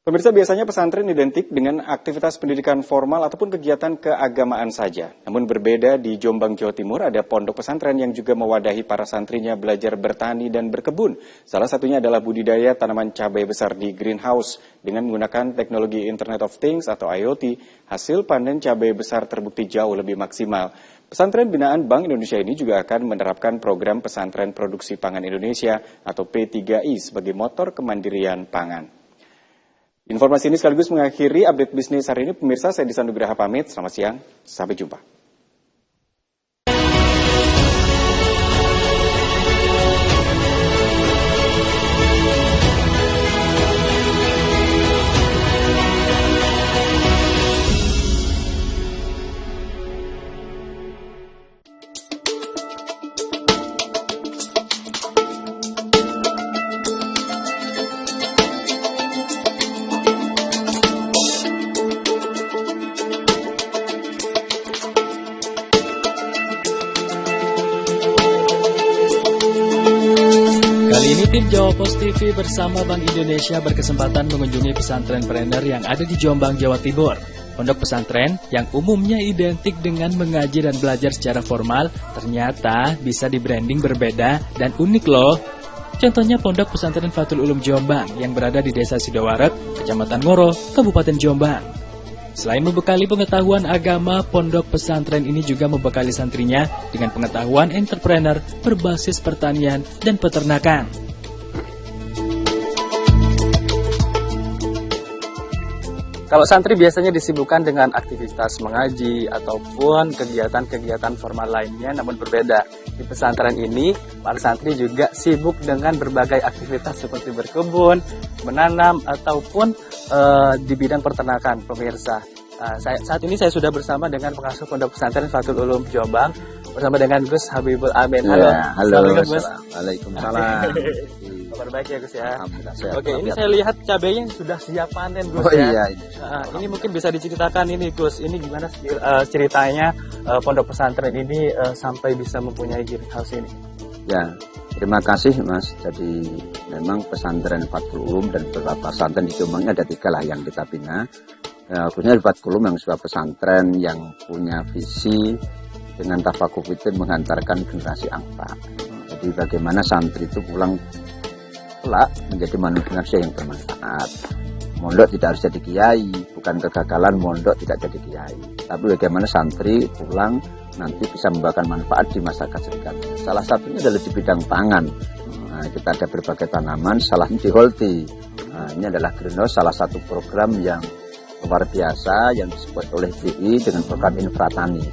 Pemirsa, biasanya pesantren identik dengan aktivitas pendidikan formal ataupun kegiatan keagamaan saja. Namun berbeda di Jombang, Jawa Timur, ada pondok pesantren yang juga mewadahi para santrinya belajar bertani dan berkebun. Salah satunya adalah budidaya tanaman cabai besar di greenhouse. Dengan menggunakan teknologi Internet of Things atau IoT, hasil panen cabai besar terbukti jauh lebih maksimal. Pesantren binaan Bank Indonesia ini juga akan menerapkan program Pesantren Produksi Pangan Indonesia atau P3I sebagai motor kemandirian pangan. Informasi ini sekaligus mengakhiri update bisnis hari ini. Pemirsa, saya Disan Nugraha pamit. Selamat siang, sampai jumpa. Kali ini tim Jawa Pos TV bersama Bank Indonesia berkesempatan mengunjungi pesantren-prener yang ada di Jombang, Jawa Timur. Pondok pesantren yang umumnya identik dengan mengaji dan belajar secara formal ternyata bisa di-branding berbeda dan unik loh. Contohnya Pondok Pesantren Fathul Ulum Jombang yang berada di Desa Sidoarep, Kecamatan Ngoro, Kabupaten Jombang. Selain membekali pengetahuan agama, pondok pesantren ini juga membekali santrinya dengan pengetahuan entrepreneur berbasis pertanian dan peternakan. Kalau santri biasanya disibukkan dengan aktivitas mengaji ataupun kegiatan-kegiatan formal lainnya, namun berbeda. Di pesantren ini, para santri juga sibuk dengan berbagai aktivitas seperti berkebun, menanam, ataupun di bidang peternakan, pemirsa. Saat ini saya sudah bersama dengan pengasuh Pondok Pesantren Fathul Ulum Jombang, bersama dengan Gus Habibul Amin. Halo, ya, halo Gus. Waalaikumsalam. Kabar baik ya Gus ya. Alhamdulillah. Oke, ini saya lihat cabainya sudah siap panen Gus Iya. ini mungkin bisa diceritakan ini Gus, ini gimana ceritanya Pondok Pesantren ini sampai bisa mempunyai greenhouse ini? Ya, terima kasih Mas. Jadi memang pesantren Fathul Ulum dan beberapa pesantren di Jombang ada 3 lah yang kita bina. Khususnya di Fathul Ulum yang sebuah pesantren yang punya visi dengan tafaqquh fiddin menghantarkan generasi angpa. Jadi bagaimana santri itu pulang kelak menjadi manusia yang bermanfaat. Mondok tidak harus jadi kiai, bukan kegagalan mondok tidak jadi kiai. Tapi bagaimana santri pulang nanti bisa membawakan manfaat di masyarakat sekitar. Salah satunya adalah di bidang pangan. Nah, kita ada berbagai tanaman, salah satunya di Holti. Nah, ini adalah greenhouse, salah satu program yang luar biasa yang disebut oleh BI dengan program infratani.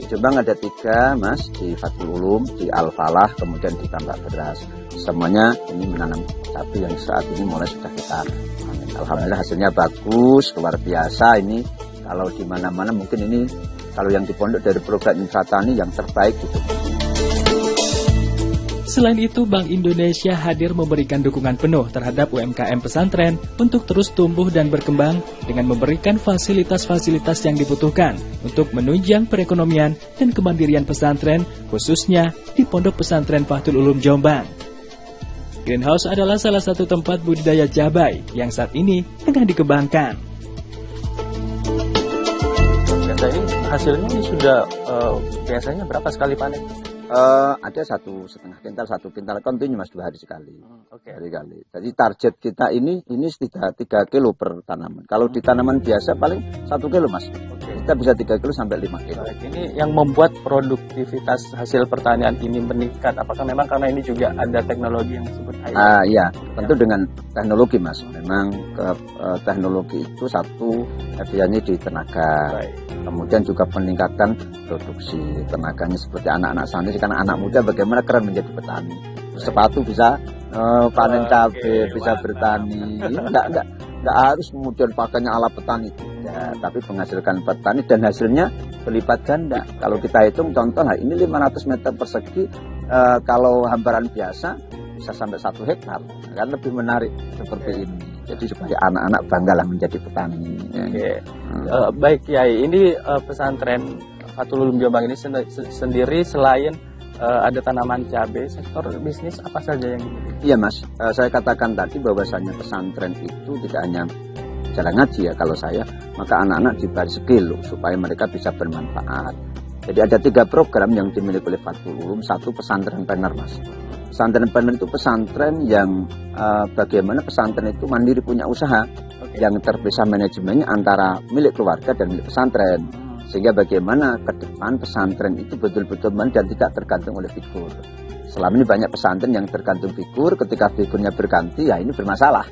Di Jombang ada 3 Mas, di Fathul Ulum, di Al-Falah, kemudian di Tambak Beras. Semuanya ini menanam cabai yang saat ini mulai sudah kita panen. Alhamdulillah hasilnya bagus, luar biasa. Ini kalau di mana-mana mungkin ini kalau yang di pondok dari program infratani yang terbaik gitu. Selain itu, Bank Indonesia hadir memberikan dukungan penuh terhadap UMKM pesantren untuk terus tumbuh dan berkembang dengan memberikan fasilitas-fasilitas yang dibutuhkan untuk menunjang perekonomian dan kemandirian pesantren, khususnya di Pondok Pesantren Fathul Ulum Jombang. Greenhouse adalah salah satu tempat budidaya cabai yang saat ini tengah dikembangkan. Biasanya hasilnya ini sudah biasanya berapa sekali panen? Ada 1,5 kintal, 1 kintal kontinu Mas 2 hari sekali. Oke. Kali. Jadi target kita ini 3 kilo per tanaman. Kalau di tanaman biasa paling 1 kilo Mas. Kita bisa 3 kilo sampai 5 kilo. Baik, ini yang membuat produktivitas hasil pertanian ini meningkat. Apakah memang karena ini juga ada teknologi yang disebut IoT? Iya, tentu dengan teknologi Mas. Memang teknologi itu satu hadiahnya di tenaga. Baik. Kemudian juga peningkatan produksi tenaganya seperti anak-anak santri, karena anak muda bagaimana keren menjadi petani. Sepatu bisa panen cabai, bisa bertani. Enggak harus kemudian pakainya ala petani. Ya, tapi menghasilkan petani dan hasilnya berlipat ganda. Kalau kita hitung contoh, ini 500 meter persegi, kalau hamparan biasa bisa sampai 1 hektar. Kan lebih menarik seperti ini. Jadi supaya anak-anak banggalah menjadi petani. Oke. Baik Kiai, ini pesantren Fathul Ulum Jombang ini sendiri selain ada tanaman cabai, sektor bisnis apa saja yang dimiliki? Iya Mas, saya katakan tadi bahwasanya pesantren itu tidak hanya jalan ngaji ya kalau saya, maka anak-anak diberi skill supaya mereka bisa bermanfaat. Jadi ada 3 program yang dimiliki oleh Fathul Ulum. Satu, pesantren planner, Mas. Pesantren planner itu pesantren yang bagaimana pesantren itu mandiri punya usaha, yang terpisah manajemennya antara milik keluarga dan milik pesantren. Sehingga bagaimana ke depan pesantren itu betul-betul dan tidak tergantung oleh figur. Selama ini banyak pesantren yang tergantung figur, ketika figurnya berganti, ya ini bermasalah.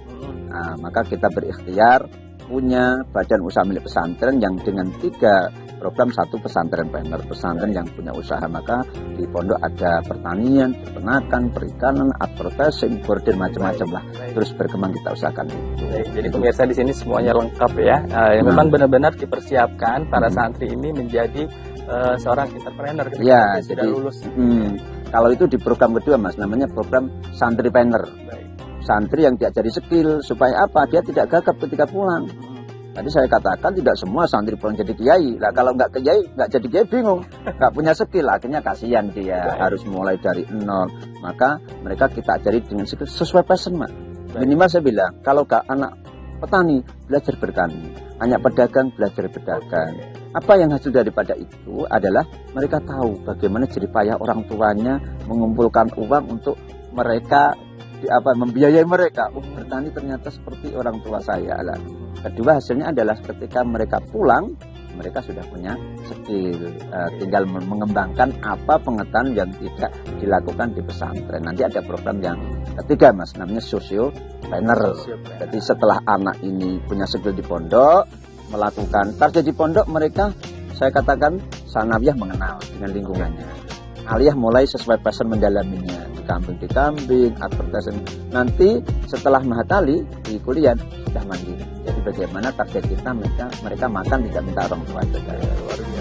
Nah, maka kita berikhtiar punya badan usaha milik pesantren yang dengan 3 program. Satu, pesantren planner, pesantren yang punya usaha. Maka di pondok ada pertanian, peternakan, perikanan, advertising, gorden, macam-macam lah. Terus berkembang kita usahakan itu. Jadi pemirsa di sini semuanya lengkap ya. Memang benar-benar dipersiapkan para santri ini menjadi seorang entrepreneur ketika Ya, sudah jadi lulus. Kalau itu di program kedua, Mas, namanya program santri planner. Santri yang diajari skill supaya apa? Dia tidak gagap ketika pulang. Tadi saya katakan tidak semua santri pulang jadi kiai. Lah kalau nggak kiai, nggak jadi kiai bingung, nggak punya skill, akhirnya kasihan dia harus mulai dari nol. Maka mereka kita ajari dengan skill sesuai passion, Mak. Minimal saya bilang, kalau anak petani belajar bertani, anak pedagang belajar berdagang. Apa yang hasil daripada itu adalah mereka tahu bagaimana jerih payah orang tuanya mengumpulkan uang untuk mereka membiayai mereka. Bertani ternyata seperti orang tua saya lah. Kedua, hasilnya adalah ketika mereka pulang, mereka sudah punya skill, tinggal mengembangkan apa pengetahuan yang tidak dilakukan di pesantren. Nanti ada program yang ketiga, Mas, namanya socio planner. Jadi setelah anak ini punya skill di pondok, melakukan kerja di pondok, mereka, saya katakan, sanawiyah mengenal dengan lingkungannya. Aliyah mulai sesuai passion mendalaminya, di kambing, advertising. Nanti setelah mahatali di kuliah sudah mandiri. Jadi bagaimana target kita, mereka makan tidak minta orang tua juga.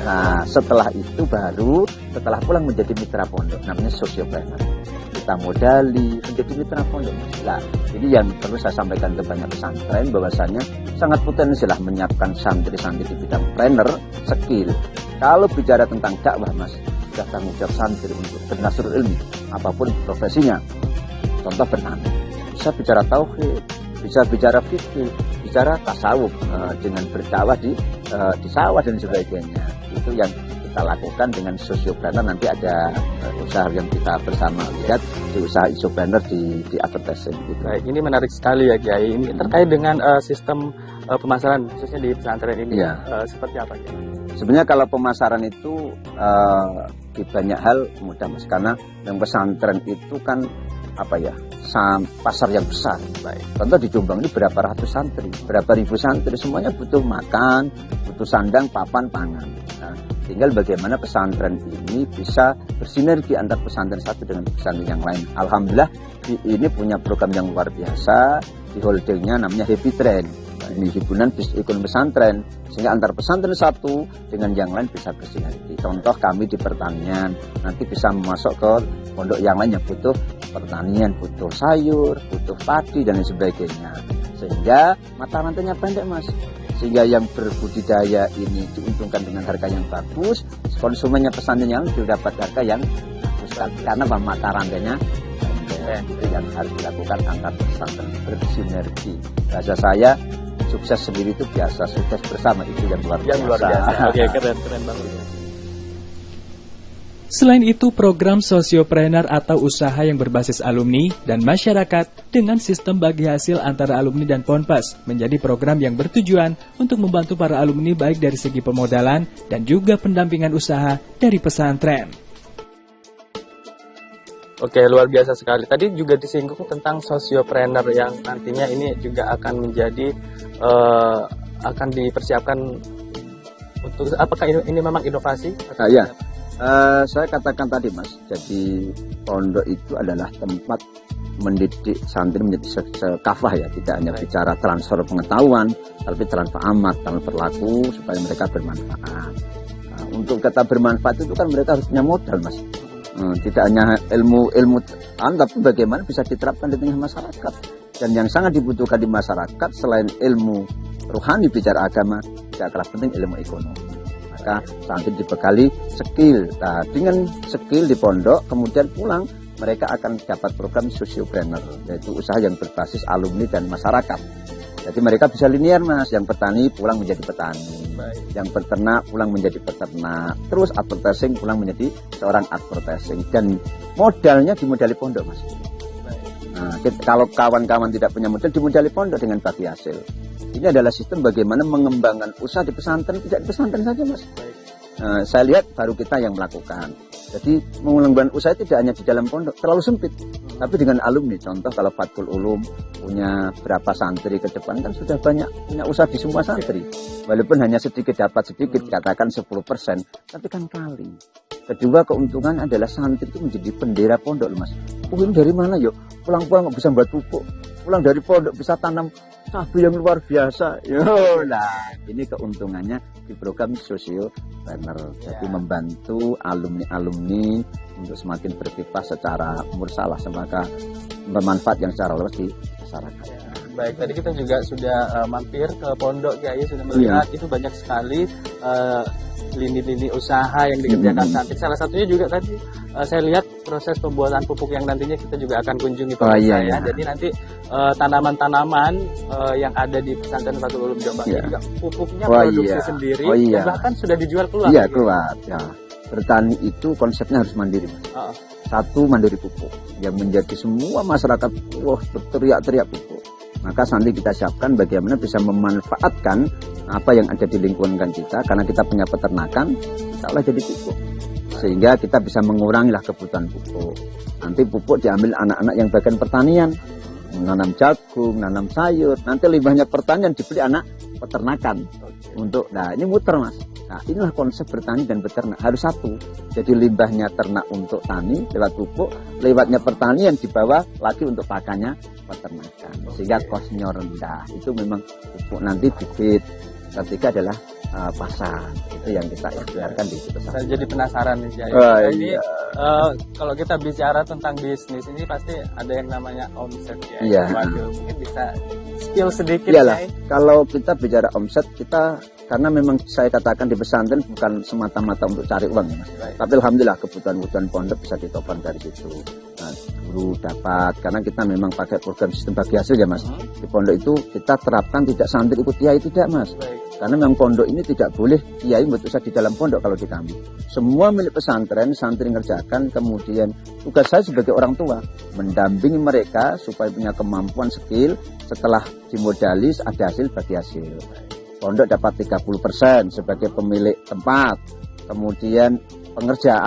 Nah, setelah itu baru setelah pulang menjadi mitra pondok, namanya socio planner. Kita modali menjadi mitra pondok. Nah, ini yang perlu saya sampaikan ke banyak pesantren, bahwasanya sangat potensial menyiapkan santri-santri di bidang planner, skill. Kalau bicara tentang dakwah, Mas, tanggung jawab santri untuk bernasrul ilmi apapun profesinya. Contoh bertani, bisa bicara tauhid, bisa bicara fikih, bicara tasawuf, dengan berdakwah di sawah dan sebagainya. Itu yang kita lakukan dengan sosiopreneur. Nanti ada usaha yang kita bersama lihat di usaha isopreneur di advertising gitu. Baik, ini menarik sekali ya Kiai. Ini terkait dengan sistem pemasaran khususnya di pesantren ini. Ya. Seperti apa Kiai? Sebenarnya kalau pemasaran itu di banyak hal mudah, Mas, karena yang pesantren itu kan pasar yang besar. Baik. Contoh di Jombang ini berapa ratus santri, berapa ribu santri, semuanya butuh makan, butuh sandang, papan, pangan. Nah, tinggal bagaimana pesantren ini bisa bersinergi antar pesantren satu dengan pesantren yang lain. Alhamdulillah ini punya program yang luar biasa, di holdingnya namanya Happy Trend. Ini himpunan ekonomi pesantren, sehingga antar pesantren satu dengan yang lain bisa bersinergi. Contoh kami di pertanian, nanti bisa masuk ke pondok yang lain yang butuh pertanian, butuh sayur, butuh padi dan lain sebagainya. Sehingga mata rantainya pendek, Mas. Sehingga yang berbudidaya ini diuntungkan dengan harga yang bagus, konsumennya pesantren yang dapat harga yang bagus. Karena mata rantainya itu yang harus dilakukan antar pesantren, bersinergi. Bahasa saya, sukses sendiri itu biasa, sukses bersama itu yang luar biasa. Oke, keren banget. Selain itu, program sosiopreneur atau usaha yang berbasis alumni dan masyarakat dengan sistem bagi hasil antara alumni dan Ponpes menjadi program yang bertujuan untuk membantu para alumni baik dari segi pemodalan dan juga pendampingan usaha dari pesantren. Oke, luar biasa sekali. Tadi juga disinggung tentang sosiopreneur yang nantinya ini juga akan menjadi akan dipersiapkan untuk, apakah ini memang inovasi? Ya, saya katakan tadi, Mas. Jadi pondok itu adalah tempat mendidik santri menjadi sekafah ya, tidak hanya bicara transfer pengetahuan, tapi transfer amat, transfer laku supaya mereka bermanfaat. Nah, untuk kata bermanfaat itu kan mereka harus punya modal, Mas. Tidak hanya ilmu tapi bagaimana bisa diterapkan di tengah masyarakat. Dan yang sangat dibutuhkan di masyarakat selain ilmu rohani bicara agama, tidak kalah penting ilmu ekonomi. Maka santri dibekali skill. Nah, dengan skill di pondok kemudian pulang mereka akan dapat program sosiopreneur, yaitu usaha yang berbasis alumni dan masyarakat. Jadi mereka bisa linear Mas, yang petani pulang menjadi petani, Baik. yang peternak pulang menjadi peternak, terus advertising pulang menjadi seorang advertising, dan modalnya dimodali pondok Mas. Baik. Nah, kalau kawan-kawan tidak punya modal, dimodali pondok dengan bagi hasil. Ini adalah sistem bagaimana mengembangkan usaha di pesantren, tidak di pesantren saja Mas. Baik. Nah, saya lihat baru kita yang melakukan. Jadi mengembangkan usaha tidak hanya di dalam pondok, terlalu sempit. Tapi dengan alumni, contoh kalau Fathul Ulum punya berapa santri ke depan kan sudah banyak punya usaha di semua santri. Walaupun hanya sedikit dapat sedikit, katakan 10%, tapi kan kali. Kedua keuntungan adalah santri itu menjadi bendera pondok Mas. Oh ini dari mana yuk? Pulang-pulang bisa buat pupuk. Pulang dari pondok bisa tanam cabai yang luar biasa. Yo, nah ini keuntungannya di program Sosio Planner. Jadi membantu alumni-alumni untuk semakin berkiprah secara mursalah, semoga bermanfaat yang secara luas di masyarakat. Baik, tadi kita juga sudah mampir ke pondok Kiai, sudah melihat itu banyak sekali lini-lini usaha yang dikerjakan santri. Salah satunya juga tadi saya lihat proses pembuatan pupuk yang nantinya kita juga akan kunjungi ya. Jadi nanti tanaman-tanaman yang ada di pesantren Fathul Ulum Jombang ini juga pupuknya produksi sendiri, dan bahkan sudah dijual keluar. Iya, keluar. Ya. Bertani itu konsepnya harus mandiri, Mas. Satu, mandiri pupuk yang menjadi semua masyarakat berteriak-teriak pupuk. Maka nanti kita siapkan bagaimana bisa memanfaatkan apa yang ada di lingkungan kita, karena kita punya peternakan, kita olah jadi pupuk. Sehingga kita bisa mengurangilah kebutuhan pupuk. Nanti pupuk diambil anak-anak yang bagian pertanian, menanam jagung, nanam sayur. Nanti limbahnya pertanian dibeli anak peternakan. Nah ini muter Mas. Nah inilah konsep bertani dan beternak, harus satu. Jadi limbahnya ternak untuk tani lewat pupuk, lewatnya pertanian dibawa lagi untuk pakannya peternakan, sehingga kosnya rendah. Itu memang pupuk nanti bibit. Ketiga adalah pasar, itu yang kita ikhtiarkan di situ. Saya jadi penasaran nih Jaya. Ini kalau kita bicara tentang bisnis ini pasti ada yang namanya omset ya. Iya. Mungkin bisa spill sedikit. Iyalah, kalau kita bicara omset, kita karena memang saya katakan di pesantren bukan semata-mata untuk cari uang ya Mas. Tapi alhamdulillah kebutuhan-kebutuhan pondok bisa ditopang dari situ. Nah, guru dapat, karena kita memang pakai program sistem bagi hasil ya Mas. Di pondok itu kita terapkan tidak santri ikut kiai, tidak Mas. Karena memang pondok ini tidak boleh kiai berusaha di dalam pondok kalau di kami. Semua milik pesantren, santri ngerjakan, kemudian tugas saya sebagai orang tua mendampingi mereka supaya punya kemampuan skill, setelah dimodalis ada hasil bagi hasil. Pondok dapat 30% sebagai pemilik tempat, kemudian pengerja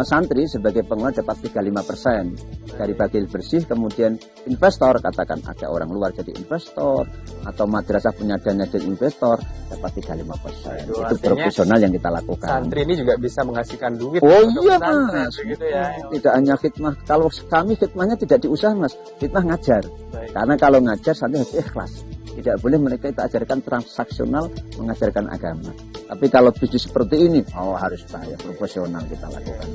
santri sebagai pengelola dapat 35% dari bagi bersih, kemudian investor, katakan ada orang luar jadi investor atau madrasah punya dana jadi investor dapat 35%. Itu profesional yang kita lakukan. Santri ini juga bisa menghasilkan duit. Oh iya Mas, gitu ya. Tidak hanya khidmah. Kalau kami khidmahnya tidak diusaha Mas, khidmah ngajar. Karena kalau ngajar santri harus ikhlas. Tidak boleh mereka itu ajarkan transaksional, mengajarkan agama. Tapi kalau bisnis seperti ini, harus bahaya, profesional kita lakukan.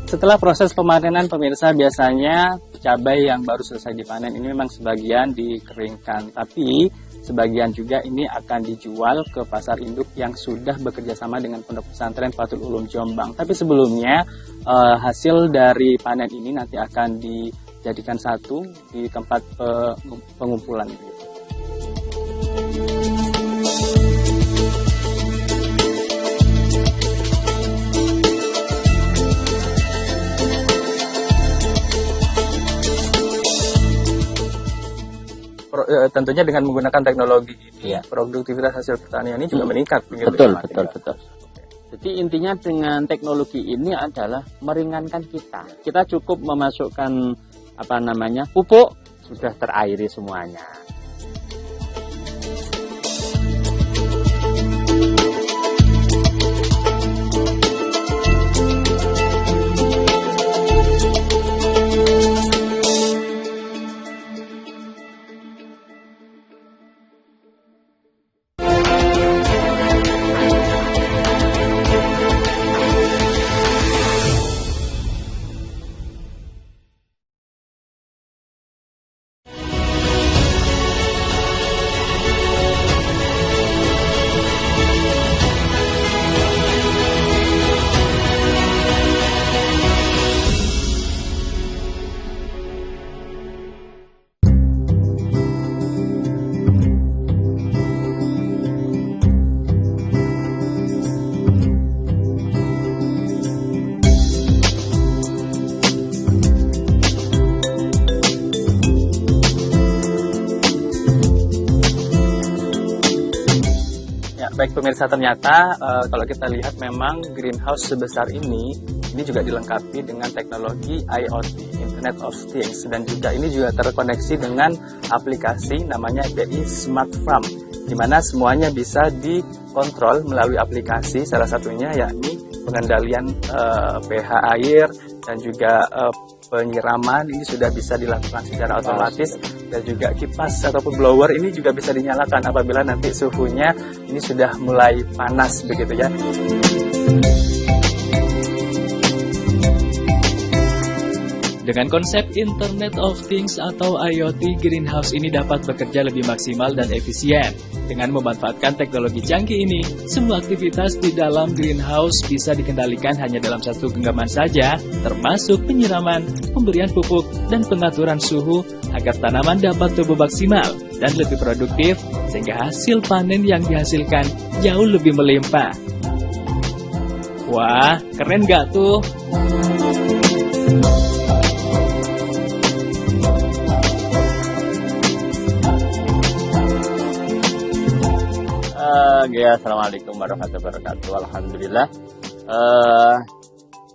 Setelah proses pemanenan pemirsa, biasanya cabai yang baru selesai dipanen ini memang sebagian dikeringkan, tapi sebagian juga ini akan dijual ke pasar induk yang sudah bekerja sama dengan Pondok Pesantren Fathul Ulum Jombang. Tapi sebelumnya hasil dari panen ini nanti akan dijadikan satu di tempat pengumpulan. Tentunya dengan menggunakan teknologi ini, produktivitas hasil pertanian ini juga meningkat. Betul. Jadi intinya dengan teknologi ini adalah meringankan kita. Kita cukup memasukkan pupuk, sudah terairi semuanya. baik pemirsa, ternyata kalau kita lihat memang greenhouse sebesar ini juga dilengkapi dengan teknologi IoT, Internet of Things, dan juga ini juga terkoneksi dengan aplikasi namanya BI Smart Farm, di mana semuanya bisa dikontrol melalui aplikasi, salah satunya yakni pengendalian pH air dan juga penyiraman ini sudah bisa dilakukan secara otomatis, dan juga kipas ataupun blower ini juga bisa dinyalakan apabila nanti suhunya ini sudah mulai panas begitu ya. Dengan konsep Internet of Things atau IoT, greenhouse ini dapat bekerja lebih maksimal dan efisien. Dengan memanfaatkan teknologi canggih ini, semua aktivitas di dalam greenhouse bisa dikendalikan hanya dalam satu genggaman saja, termasuk penyiraman, pemberian pupuk, dan pengaturan suhu agar tanaman dapat tumbuh maksimal dan lebih produktif, sehingga hasil panen yang dihasilkan jauh lebih melimpah. Wah, keren gak tuh? Ya, assalamualaikum warahmatullahi wabarakatuh. Alhamdulillah.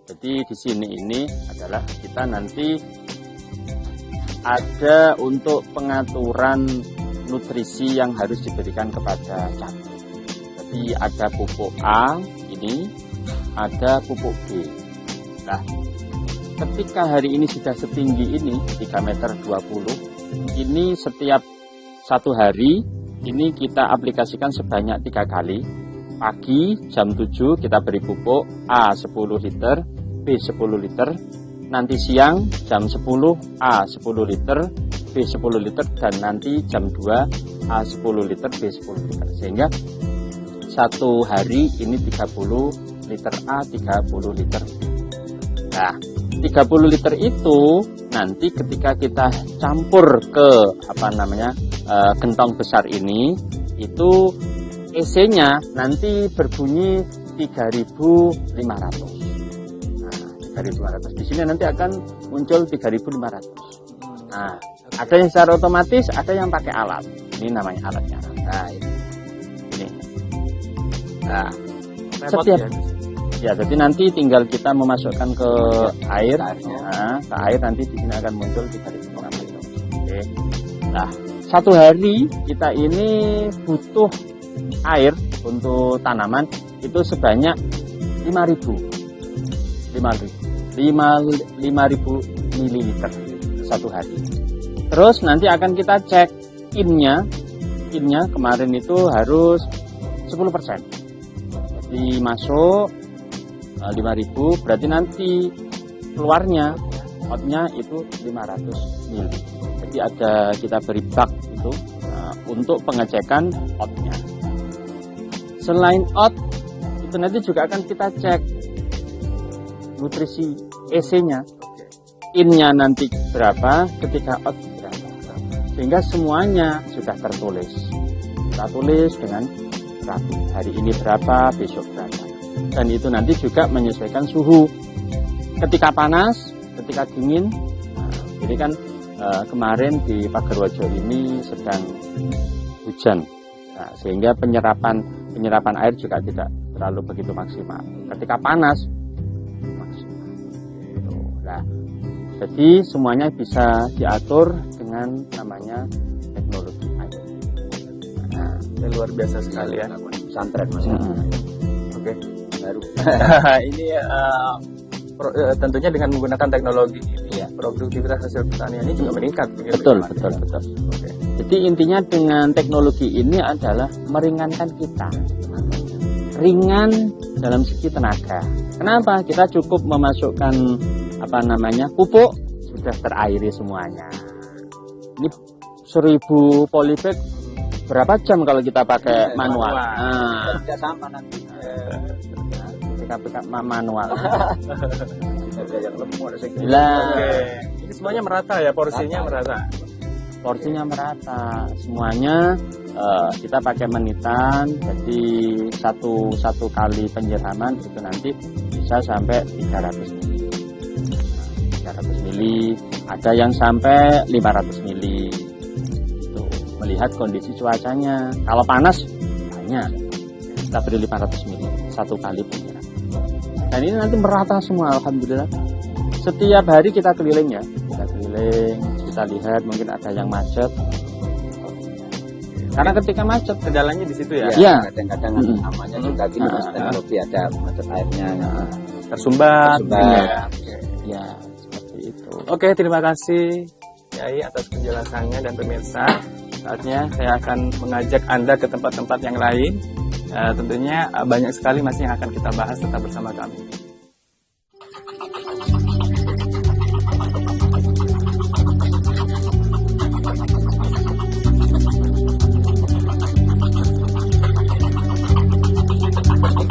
Jadi di sini ini adalah kita nanti ada untuk pengaturan nutrisi yang harus diberikan kepada cabai. Jadi ada pupuk A ini, ada pupuk B. Nah, ketika hari ini sudah setinggi ini 3,20 meter, ini setiap satu hari ini kita aplikasikan sebanyak 3 kali. Pagi jam 7 kita beri pupuk A 10 liter, B 10 liter. Nanti siang jam 10 A 10 liter, B 10 liter, dan nanti jam 2 A 10 liter, B 10 liter. Sehingga satu hari ini 30 liter A, 30 liter B. Nah, 30 liter itu nanti ketika kita campur ke gentong besar ini, itu EC-nya nanti berbunyi 3.500. Nah, 3.500. Di sini nanti akan muncul 3.500. Nah, ada yang secara otomatis, ada yang pakai alat. Ini namanya alatnya. Nah, ini. Nah, setiap ya, jadi nanti tinggal kita memasukkan ke air. Nah, ke air nanti di sini akan muncul 3.500. Oke. Nah, satu hari kita ini butuh air untuk tanaman itu sebanyak 5.000 mililiter satu hari. Terus nanti akan kita cek innya kemarin itu harus 10%. Jadi masuk 5.000, berarti nanti keluarnya outnya itu 500 ml. Jadi ada kita beri bak itu untuk pengecekan outnya. Selain out itu nanti juga akan kita cek nutrisi EC-nya, in-nya nanti berapa, ketika out berapa, sehingga semuanya sudah tertulis. Kita tulis dengan rapi, hari ini berapa, besok berapa, dan itu nanti juga menyesuaikan suhu. Ketika panas, ketika dingin. Nah, jadi kan kemarin di Pagerwojo ini sedang hujan, nah, sehingga penyerapan air juga tidak terlalu begitu maksimal. Ketika panas maksimal. Nah, jadi semuanya bisa diatur dengan namanya teknologi air. Nah, luar biasa sekali ya. Pesantren Mas. Oke. Baru. Ini tentunya dengan menggunakan teknologi ini, ya, produktivitas hasil pertanian ini juga meningkat. Betul. Oke. Jadi intinya dengan teknologi ini adalah meringankan kita. Ringan dalam segi tenaga. Kenapa? Kita cukup memasukkan pupuk, sudah terairi semuanya. Ini 1000 polybag berapa jam kalau kita pakai manual? Nah, Tidak sama nanti. kita manual. Ada yang lemah, ada yang Oke. Ini semuanya merata ya, porsinya merata. Porsinya merata, semuanya kita pakai menitan. Jadi satu kali penyiraman itu nanti bisa sampai 300 mili. 300 mili, ada yang sampai 500 mili. Itu melihat kondisi cuacanya. Kalau panas banyak, kita beri 500 ml satu kali penyiraman. Dan ini nanti merata semua, alhamdulillah. Setiap hari kita keliling ya, kita lihat mungkin ada yang macet. Karena ketika macet kendalanya di situ ya. Ya, kadang-kadang namanya juga gini Mas, teknologi ada macet airnya Tersumbat. ya seperti itu. Oke, terima kasih Yai atas penjelasannya dan pemirsa. Saatnya saya akan mengajak Anda ke tempat-tempat yang lain. Tentunya banyak sekali masih yang akan kita bahas, tetap bersama kami.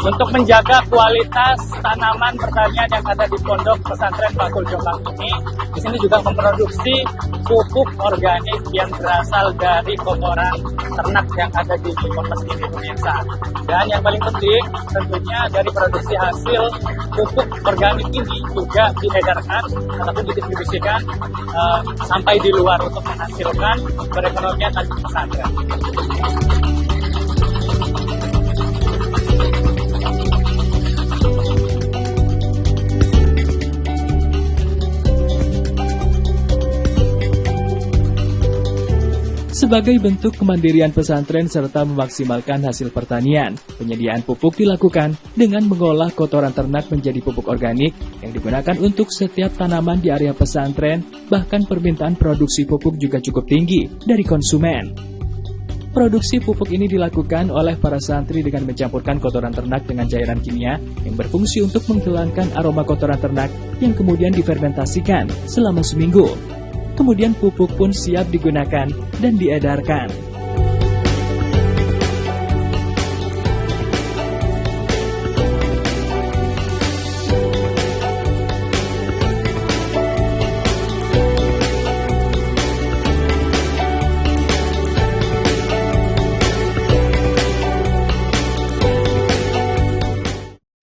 Untuk menjaga kualitas tanaman pertanian yang ada di Pondok Pesantren Fakul Jombang ini, di sini juga memproduksi pupuk organik yang berasal dari kotoran ternak yang ada di Ponpes ini, pemirsa. Dan yang paling penting, tentunya dari produksi hasil pupuk organik ini juga diedarkan ataupun didistribusikan sampai di luar untuk menghasilkan perekonomian dari pesantren. Sebagai bentuk kemandirian pesantren serta memaksimalkan hasil pertanian, penyediaan pupuk dilakukan dengan mengolah kotoran ternak menjadi pupuk organik yang digunakan untuk setiap tanaman di area pesantren, bahkan permintaan produksi pupuk juga cukup tinggi dari konsumen. Produksi pupuk ini dilakukan oleh para santri dengan mencampurkan kotoran ternak dengan cairan kimia yang berfungsi untuk menghilangkan aroma kotoran ternak yang kemudian difermentasikan selama seminggu. Kemudian pupuk pun siap digunakan dan diedarkan.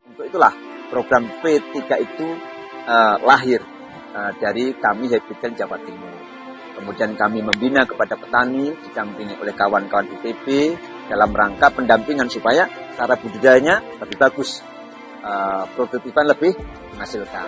Untuk itulah program P3 itu lahir dari kami Habitat Jawa Timur. Kemudian kami membina kepada petani, didampingi oleh kawan-kawan ITB dalam rangka pendampingan supaya cara budidayanya lebih bagus, produktifan lebih menghasilkan.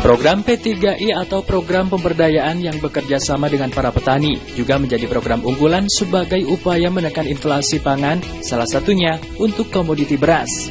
Program P3I atau program pemberdayaan yang bekerja sama dengan para petani juga menjadi program unggulan sebagai upaya menekan inflasi pangan, salah satunya untuk komoditi beras.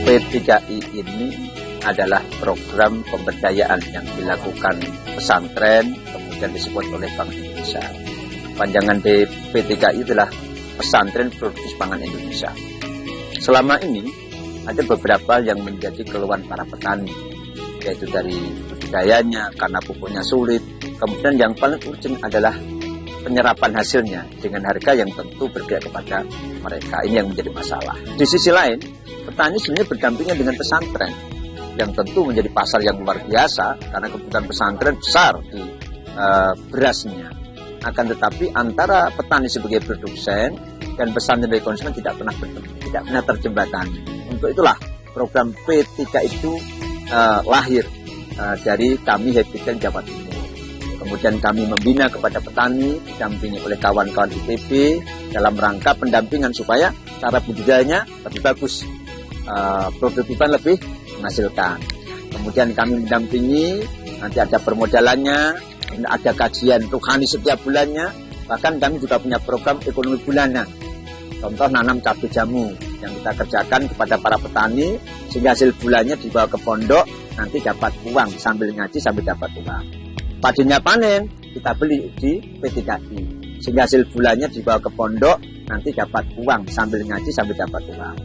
P3I ini adalah program pemberdayaan yang dilakukan pesantren, kemudian disebut oleh Bank Indonesia. Panjangan dari P3I adalah Pesantren Produksi Pangan Indonesia. Selama ini ada beberapa yang menjadi keluhan para petani, yaitu dari budidayanya karena pupuknya sulit. Kemudian yang paling urgent adalah penyerapan hasilnya dengan harga yang tentu berpihak kepada mereka. Ini yang menjadi masalah. Di sisi lain, petani sebenarnya berdampingan dengan pesantren yang tentu menjadi pasar yang luar biasa karena kebutuhan pesantren besar di berasnya. Akan tetapi antara petani sebagai produsen dan pesantren dari konsumen tidak pernah bertemu, tidak pernah terjembatani. Untuk itulah program P3 itu lahir dari kami Habitat Jawa Timur. Kemudian kami membina kepada petani, didampingi oleh kawan-kawan IPB dalam rangka pendampingan supaya cara budidayanya lebih bagus, produktifan lebih menghasilkan. Kemudian kami mendampingi, nanti ada permodalannya, ada kajian rohani setiap bulannya, bahkan kami juga punya program ekonomi bulanan. Contoh nanam cabai jamu yang kita kerjakan kepada para petani, sehingga hasil bulannya dibawa ke pondok, nanti dapat uang, sambil ngaji sambil dapat uang. Padinya panen, kita beli di P3I. Sehingga hasil bulannya dibawa ke pondok, nanti dapat uang, sambil ngaji sambil dapat uang.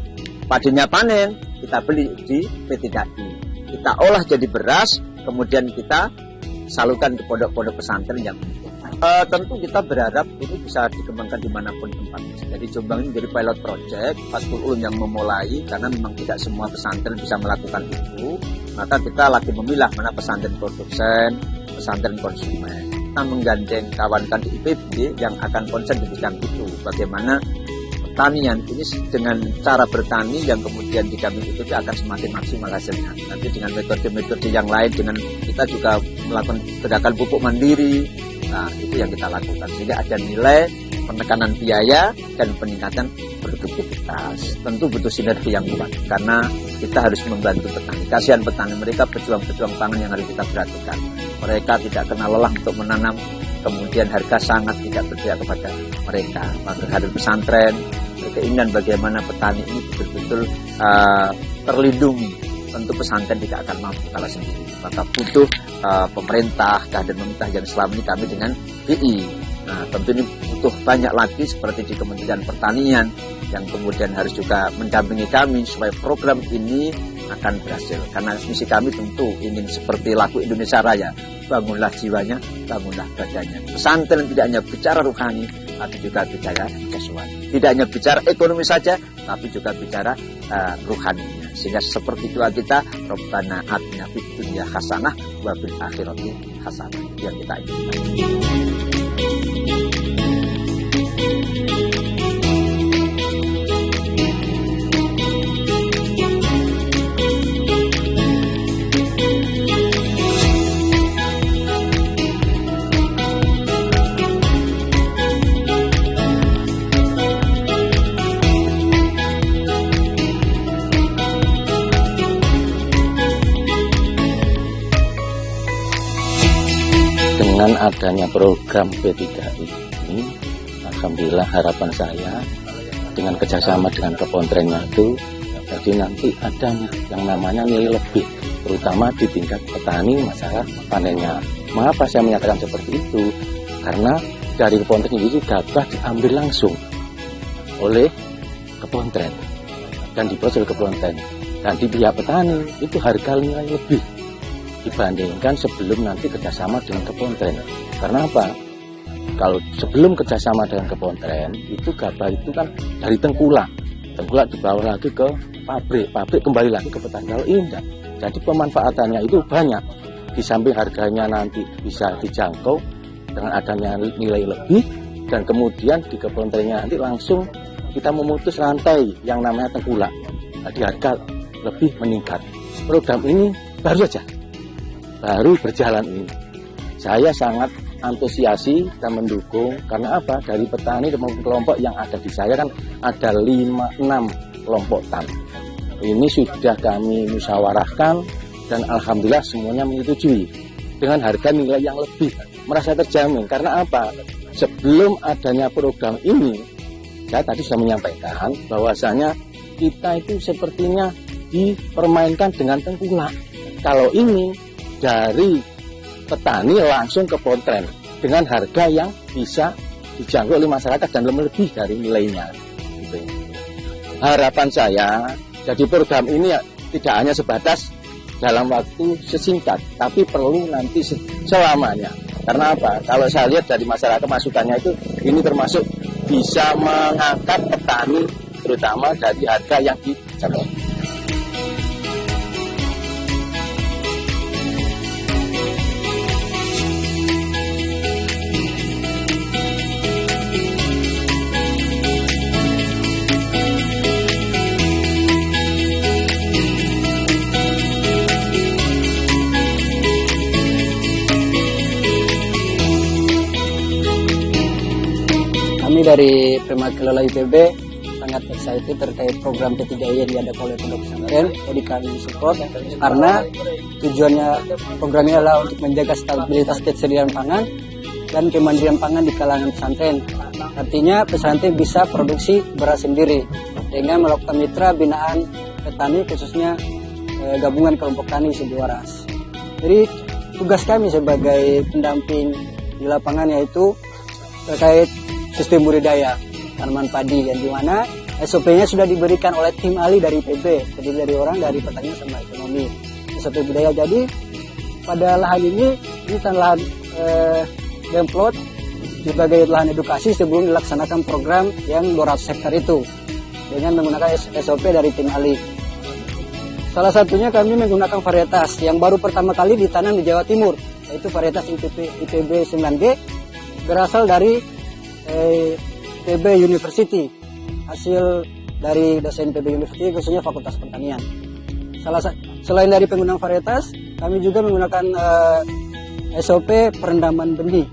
Padinya panen, kita beli di P3I. Kita olah jadi beras, kemudian kita salurkan ke pondok-pondok pesantren yang tentu kita berharap ini bisa dikembangkan dimanapun tempatnya. Jadi Jombang ini menjadi pilot project, Fathul Ulum yang memulai, karena memang tidak semua pesantren bisa melakukan itu. Maka kita lagi memilah mana pesantren produsen, pesantren konsumen. Kita menggandeng kawan-kawan di IPB yang akan konsen di bidang itu. Bagaimana pertanian ini dengan cara bertani yang kemudian di kami itu akan semakin maksimal hasilnya. Nanti dengan metode-metode yang lain, dengan kita juga melakukan gerakan pupuk mandiri. Nah, itu yang kita lakukan. Sehingga ada nilai penekanan biaya dan peningkatan produktivitas. Tentu butuh sinergi yang kuat, karena kita harus membantu petani. Kasihan petani, mereka pejuang-pejuang pangan yang harus kita perhatikan. Mereka tidak kenal lelah untuk menanam, kemudian harga sangat tidak berpihak kepada mereka. Maka hadir pesantren, keinginan bagaimana petani ini betul-betul terlindungi. Tentu pesantren tidak akan mampu kalah sendiri. Maka butuh pemerintah, kader pemerintah yang selama ini kami dengan BI. Nah, tentu ini butuh banyak lagi seperti di Kementerian Pertanian yang kemudian harus juga mendampingi kami supaya program ini akan berhasil. Karena misi kami tentu ingin seperti lagu Indonesia Raya, bangunlah jiwanya, bangunlah badannya. Pesantren tidak hanya bicara rohani, tapi juga bicara jasmani. Tidak hanya bicara ekonomi saja, tapi juga bicara rohaninya. Sehingga seperti doa kita, Rabbana atina fid dunya hasanah wa fil akhirati hasanah, yang kita inginkan. Dengan adanya program P3I ini, alhamdulillah harapan saya dengan kerjasama dengan kepontrennya itu, jadi nanti ada yang namanya nilai lebih, terutama di tingkat petani masalah panennya. Mengapa saya menyatakan seperti itu? Karena dari kepontren itu gabah diambil langsung oleh kepontren dan diproses oleh kepontren, dan di pihak petani itu harga nilai lebih dibandingkan sebelum nanti kerjasama dengan kepontren. Karena apa? Kalau sebelum kerjasama dengan kepontren, itu gabah itu kan dari tengkulak dibawa lagi ke pabrik kembali lagi ke petani. Kalau ini enggak, jadi pemanfaatannya itu banyak. Di samping harganya nanti bisa dijangkau dengan adanya nilai lebih, dan kemudian di kepontrennya nanti langsung kita memutus rantai yang namanya tengkulak. Jadi harga lebih meningkat. Program ini baru berjalan ini. Saya sangat antusiasi dan mendukung, karena apa? Dari petani dan kelompok yang ada di saya kan ada 5-6 kelompok tani. Ini sudah kami musyawarahkan dan alhamdulillah semuanya menyetujui dengan harga nilai yang lebih, merasa terjamin. Karena apa? Sebelum adanya program ini, saya tadi sudah menyampaikan bahwasanya kita itu sepertinya dipermainkan dengan tengkulak. Kalau ini dari petani langsung ke pontren dengan harga yang bisa dijangkau oleh masyarakat dan lebih dari nilainya. Gitu. Harapan saya, jadi program ini tidak hanya sebatas dalam waktu sesingkat, tapi perlu nanti selamanya. Karena apa? Kalau saya lihat dari masyarakat masukannya itu, ini termasuk bisa mengangkat petani, terutama dari harga yang dicapai. Kami dari Permak Kelola IPB sangat excited terkait program P3I yang diadakan oleh Pondok Pesantren. Jadi kami support karena tujuannya programnya adalah untuk menjaga stabilitas ketersediaan pangan dan kemandirian pangan di kalangan pesantren. Artinya pesantren bisa produksi beras sendiri dengan melakukan mitra binaan petani, khususnya gabungan kelompok tani Sidoaras. Jadi tugas kami sebagai pendamping di lapangan yaitu terkait sistem budidaya tanaman padi, yang dimana SOP-nya sudah diberikan oleh tim ahli dari IPB, terdiri dari orang dari pertanian sama ekonomi. SOP budidaya, jadi pada lahan ini lahan demplot sebagai lahan edukasi sebelum dilaksanakan program yang 200 hektar itu dengan menggunakan SOP dari tim ahli. Salah satunya kami menggunakan varietas yang baru pertama kali ditanam di Jawa Timur, yaitu varietas IPB 9G, berasal dari IPB University, hasil dari dosen IPB University, khususnya Fakultas Pertanian. Selain dari penggunaan varietas, kami juga menggunakan SOP perendaman benih.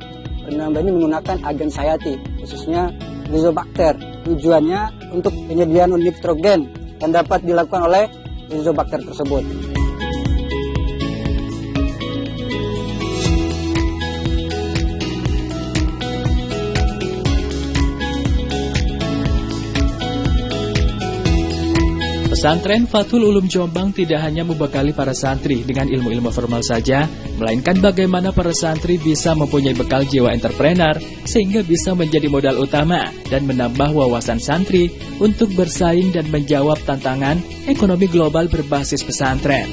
Perendaman benih menggunakan agen sayati, khususnya Rizobacter. Tujuannya untuk penyediaan nitrogen yang dapat dilakukan oleh Rizobacter tersebut. Pesantren Fathul Ulum Jombang tidak hanya membekali para santri dengan ilmu-ilmu formal saja, melainkan bagaimana para santri bisa mempunyai bekal jiwa entrepreneur sehingga bisa menjadi modal utama dan menambah wawasan santri untuk bersaing dan menjawab tantangan ekonomi global berbasis pesantren.